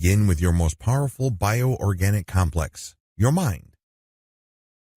begin with your most powerful bioorganic complex, your mind.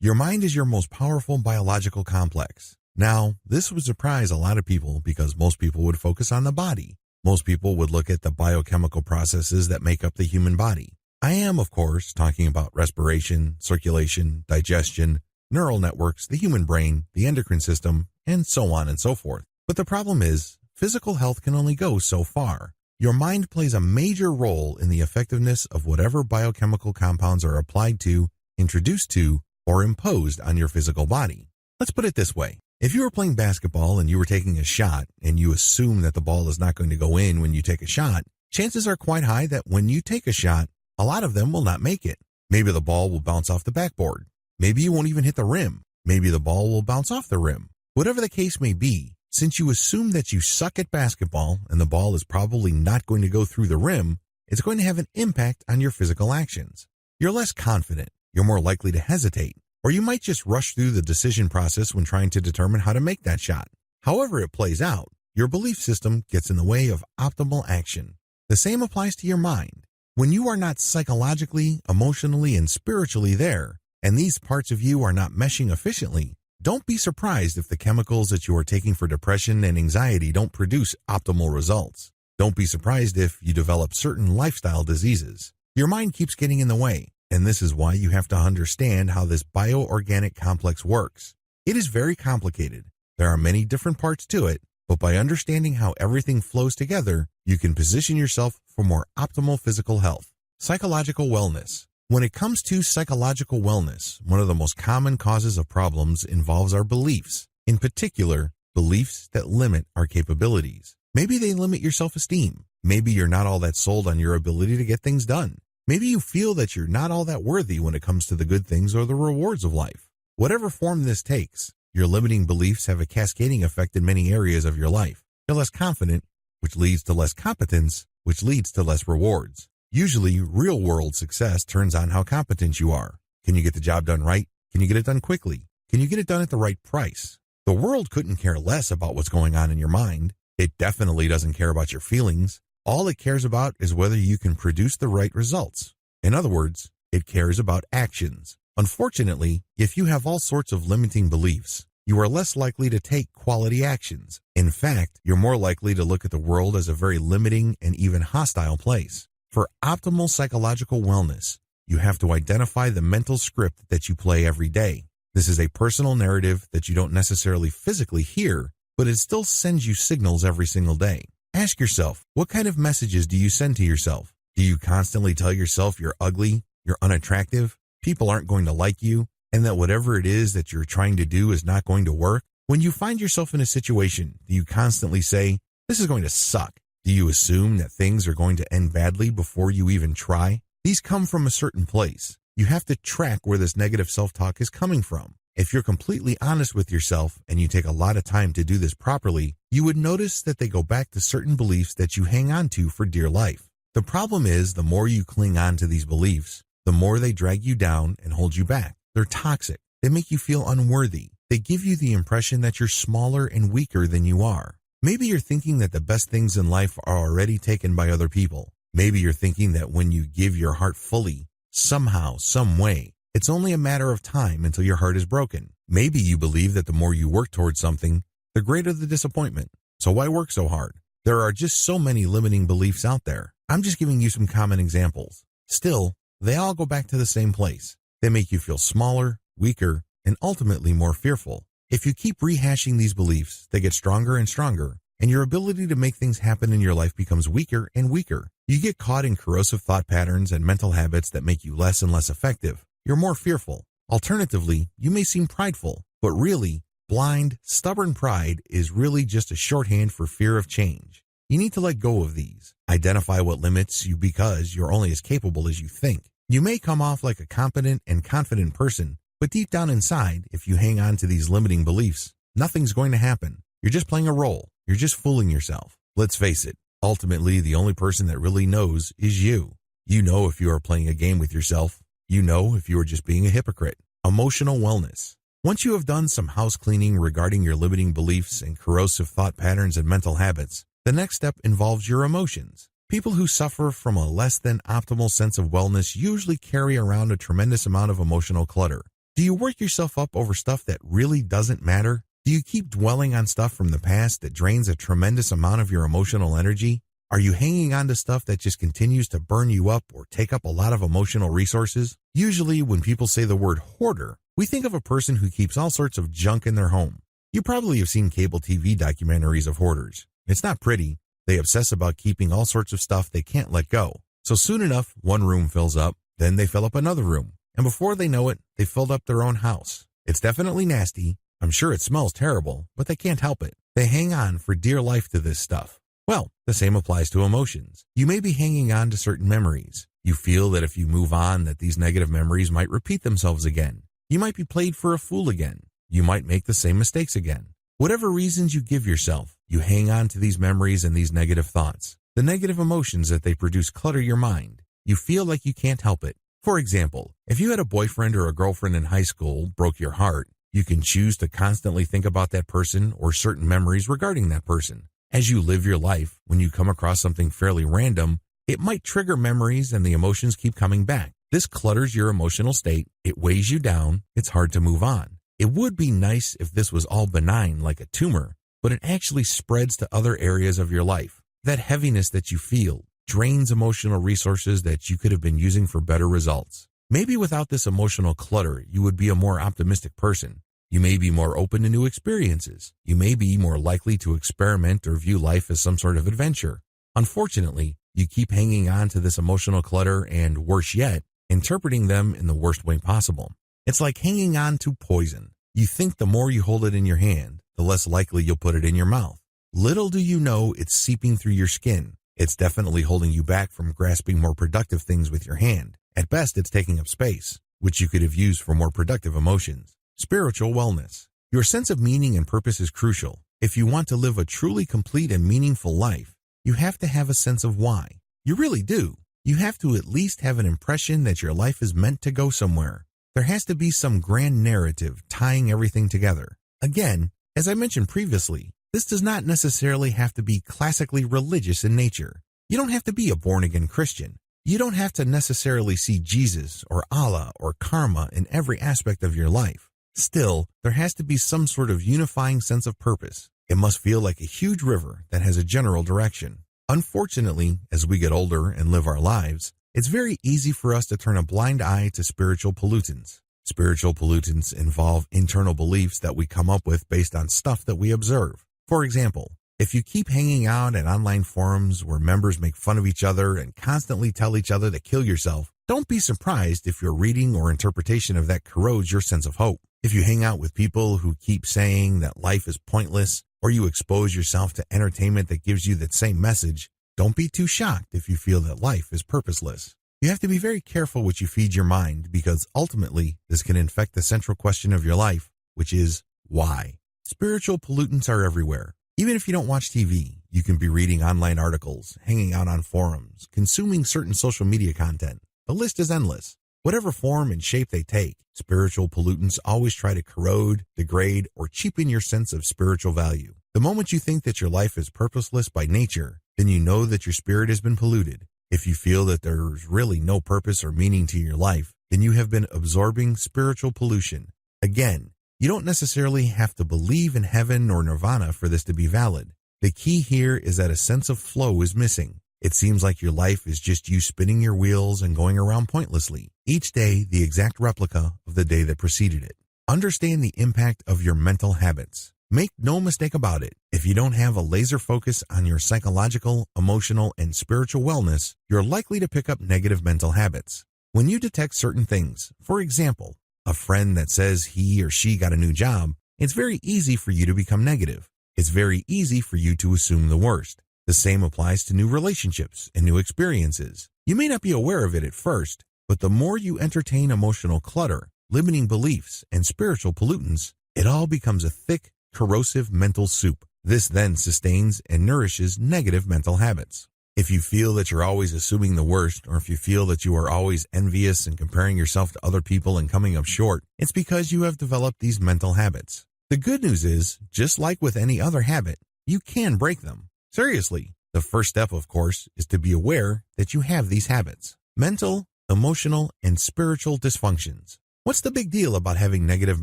Your mind is your most powerful biological complex. Now, this would surprise a lot of people because most people would focus on the body. Most people would look at the biochemical processes that make up the human body. I am, of course, talking about respiration, circulation, digestion, neural networks, the human brain, the endocrine system, and so on and so forth. But the problem is, physical health can only go so far. Your mind plays a major role in the effectiveness of whatever biochemical compounds are applied to, introduced to, or imposed on your physical body. Let's put it this way. If you were playing basketball and you were taking a shot and you assume that the ball is not going to go in when you take a shot, chances are quite high that when you take a shot, a lot of them will not make it. Maybe the ball will bounce off the backboard. Maybe you won't even hit the rim. Maybe the ball will bounce off the rim. Whatever the case may be, since you assume that you suck at basketball and the ball is probably not going to go through the rim, it's going to have an impact on your physical actions. You're less confident. You're more likely to hesitate. Or you might just rush through the decision process when trying to determine how to make that shot. However it plays out, your belief system gets in the way of optimal action. The same applies to your mind. When you are not psychologically, emotionally, and spiritually there, and these parts of you are not meshing efficiently, don't be surprised if the chemicals that you are taking for depression and anxiety don't produce optimal results. Don't be surprised if you develop certain lifestyle diseases. Your mind keeps getting in the way, and this is why you have to understand how this bioorganic complex works. It is very complicated. There are many different parts to it, but by understanding how everything flows together, you can position yourself for more optimal physical health. Psychological wellness. When it comes to psychological wellness, one of the most common causes of problems involves our beliefs. In particular, beliefs that limit our capabilities. Maybe they limit your self-esteem. Maybe you're not all that sold on your ability to get things done. Maybe you feel that you're not all that worthy when it comes to the good things or the rewards of life. Whatever form this takes, your limiting beliefs have a cascading effect in many areas of your life. You're less confident, which leads to less competence, which leads to less rewards. Usually, real-world success turns on how competent you are. Can you get the job done right? Can you get it done quickly? Can you get it done at the right price? The world couldn't care less about what's going on in your mind. It definitely doesn't care about your feelings. All it cares about is whether you can produce the right results. In other words, it cares about actions. Unfortunately, if you have all sorts of limiting beliefs, you are less likely to take quality actions. In fact, you're more likely to look at the world as a very limiting and even hostile place. For optimal psychological wellness, you have to identify the mental script that you play every day. This is a personal narrative that you don't necessarily physically hear, but it still sends you signals every single day. Ask yourself, what kind of messages do you send to yourself? Do you constantly tell yourself you're ugly, you're unattractive, people aren't going to like you, and that whatever it is that you're trying to do is not going to work? When you find yourself in a situation, do you constantly say, this is going to suck? Do you assume that things are going to end badly before you even try? These come from a certain place. You have to track where this negative self-talk is coming from. If you're completely honest with yourself and you take a lot of time to do this properly, you would notice that they go back to certain beliefs that you hang on to for dear life. The problem is the more you cling on to these beliefs, the more they drag you down and hold you back. They're toxic. They make you feel unworthy. They give you the impression that you're smaller and weaker than you are. Maybe you're thinking that the best things in life are already taken by other people. Maybe you're thinking that when you give your heart fully, somehow, some way, it's only a matter of time until your heart is broken. Maybe you believe that the more you work towards something, the greater the disappointment. So why work so hard? There are just so many limiting beliefs out there. I'm just giving you some common examples. Still, they all go back to the same place. They make you feel smaller, weaker, and ultimately more fearful. If you keep rehashing these beliefs, they get stronger and stronger, and your ability to make things happen in your life becomes weaker and weaker. You get caught in corrosive thought patterns and mental habits that make you less and less effective. You're more fearful. Alternatively, you may seem prideful, but really, blind, stubborn pride is really just a shorthand for fear of change. You need to let go of these. Identify what limits you because you're only as capable as you think. You may come off like a competent and confident person, but deep down inside, if you hang on to these limiting beliefs, nothing's going to happen. You're just playing a role. You're just fooling yourself. Let's face it, ultimately the only person that really knows is you. You know if you are playing a game with yourself. You know if you are just being a hypocrite. Emotional wellness. Once you have done some house cleaning regarding your limiting beliefs and corrosive thought patterns and mental habits, the next step involves your emotions. People who suffer from a less than optimal sense of wellness usually carry around a tremendous amount of emotional clutter. Do you work yourself up over stuff that really doesn't matter? Do you keep dwelling on stuff from the past that drains a tremendous amount of your emotional energy? Are you hanging on to stuff that just continues to burn you up or take up a lot of emotional resources? Usually, when people say the word hoarder, we think of a person who keeps all sorts of junk in their home. You probably have seen cable TV documentaries of hoarders. It's not pretty. They obsess about keeping all sorts of stuff they can't let go. So soon enough, one room fills up, then they fill up another room. And before they know it, they filled up their own house. It's definitely nasty. I'm sure it smells terrible, but they can't help it. They hang on for dear life to this stuff. Well, the same applies to emotions. You may be hanging on to certain memories. You feel that if you move on, that these negative memories might repeat themselves again. You might be played for a fool again. You might make the same mistakes again. Whatever reasons you give yourself, you hang on to these memories and these negative thoughts. The negative emotions that they produce clutter your mind. You feel like you can't help it. For example, if you had a boyfriend or a girlfriend in high school broke your heart, you can choose to constantly think about that person or certain memories regarding that person. As you live your life, when you come across something fairly random, it might trigger memories and the emotions keep coming back. This clutters your emotional state. It weighs you down. It's hard to move on. It would be nice if this was all benign like a tumor, but it actually spreads to other areas of your life. That heaviness that you feel drains emotional resources that you could have been using for better results. Maybe without this emotional clutter, you would be a more optimistic person. You may be more open to new experiences. You may be more likely to experiment or view life as some sort of adventure. Unfortunately, you keep hanging on to this emotional clutter and, worse yet, interpreting them in the worst way possible. It's like hanging on to poison. You think the more you hold it in your hand, the less likely you'll put it in your mouth. Little do you know it's seeping through your skin. It's definitely holding you back from grasping more productive things with your hand. At best, it's taking up space, which you could have used for more productive emotions. Spiritual wellness. Your sense of meaning and purpose is crucial. If you want to live a truly complete and meaningful life, you have to have a sense of why. You really do. You have to at least have an impression that your life is meant to go somewhere. There has to be some grand narrative tying everything together. Again, as I mentioned previously, this does not necessarily have to be classically religious in nature. You don't have to be a born-again Christian. You don't have to necessarily see Jesus or Allah or karma in every aspect of your life. Still, there has to be some sort of unifying sense of purpose. It must feel like a huge river that has a general direction. Unfortunately, as we get older and live our lives, it's very easy for us to turn a blind eye to spiritual pollutants. Spiritual pollutants involve internal beliefs that we come up with based on stuff that we observe. For example, if you keep hanging out at online forums where members make fun of each other and constantly tell each other to kill yourself, don't be surprised if your reading or interpretation of that corrodes your sense of hope. If you hang out with people who keep saying that life is pointless, or you expose yourself to entertainment that gives you that same message, don't be too shocked if you feel that life is purposeless. You have to be very careful what you feed your mind because ultimately this can infect the central question of your life, which is why. Spiritual pollutants are everywhere. Even if you don't watch TV, you can be reading online articles, hanging out on forums, consuming certain social media content. The list is endless. Whatever form and shape they take, spiritual pollutants always try to corrode, degrade, or cheapen your sense of spiritual value. The moment you think that your life is purposeless by nature, then you know that your spirit has been polluted. If you feel that there's really no purpose or meaning to your life, then you have been absorbing spiritual pollution. Again, you don't necessarily have to believe in heaven or nirvana for this to be valid. The key here is that a sense of flow is missing. It seems like your life is just you spinning your wheels and going around pointlessly. Each day, the exact replica of the day that preceded it. Understand the impact of your mental habits. Make no mistake about it. If you don't have a laser focus on your psychological, emotional, and spiritual wellness, you're likely to pick up negative mental habits. When you detect certain things, for example, a friend that says he or she got a new job, it's very easy for you to become negative. It's very easy for you to assume the worst. The same applies to new relationships and new experiences. You may not be aware of it at first, but the more you entertain emotional clutter, limiting beliefs, and spiritual pollutants, it all becomes a thick, corrosive mental soup. This then sustains and nourishes negative mental habits. If you feel that you're always assuming the worst, or if you feel that you are always envious and comparing yourself to other people and coming up short, it's because you have developed these mental habits. The good news is, just like with any other habit, you can break them. Seriously, The first step, of course, is to be aware that you have these habits: mental, emotional, and spiritual dysfunctions. What's the big deal about having negative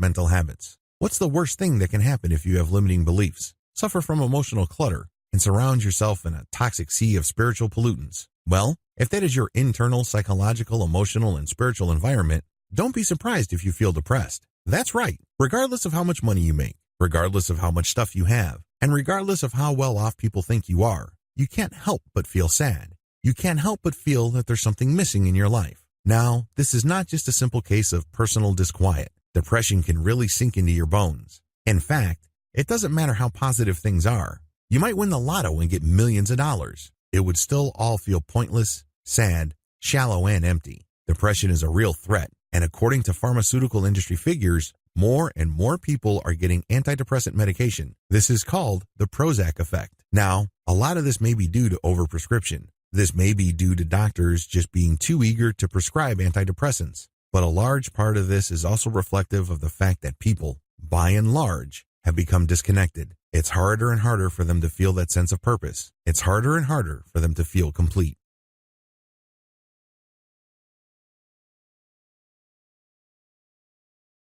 mental habits? What's the worst thing that can happen if you have limiting beliefs, suffer from emotional clutter, and surround yourself in a toxic sea of spiritual pollutants? Well, if that is your internal psychological, emotional, and spiritual environment, don't be surprised if you feel depressed. That's right. Regardless of how much money you make, regardless of how much stuff you have, and regardless of how well off people think you are, you can't help but feel sad. You can't help but feel that there's something missing in your life. Now, this is not just a simple case of personal disquiet. Depression can really sink into your bones. In fact, it doesn't matter how positive things are. You might win the lotto and get millions of dollars. It would still all feel pointless, sad, shallow, and empty. Depression is a real threat, and according to pharmaceutical industry figures, more and more people are getting antidepressant medication. This is called the Prozac effect. Now, a lot of this may be due to overprescription. This may be due to doctors just being too eager to prescribe antidepressants. But a large part of this is also reflective of the fact that people, by and large, have become disconnected. It's harder and harder for them to feel that sense of purpose. It's harder and harder for them to feel complete.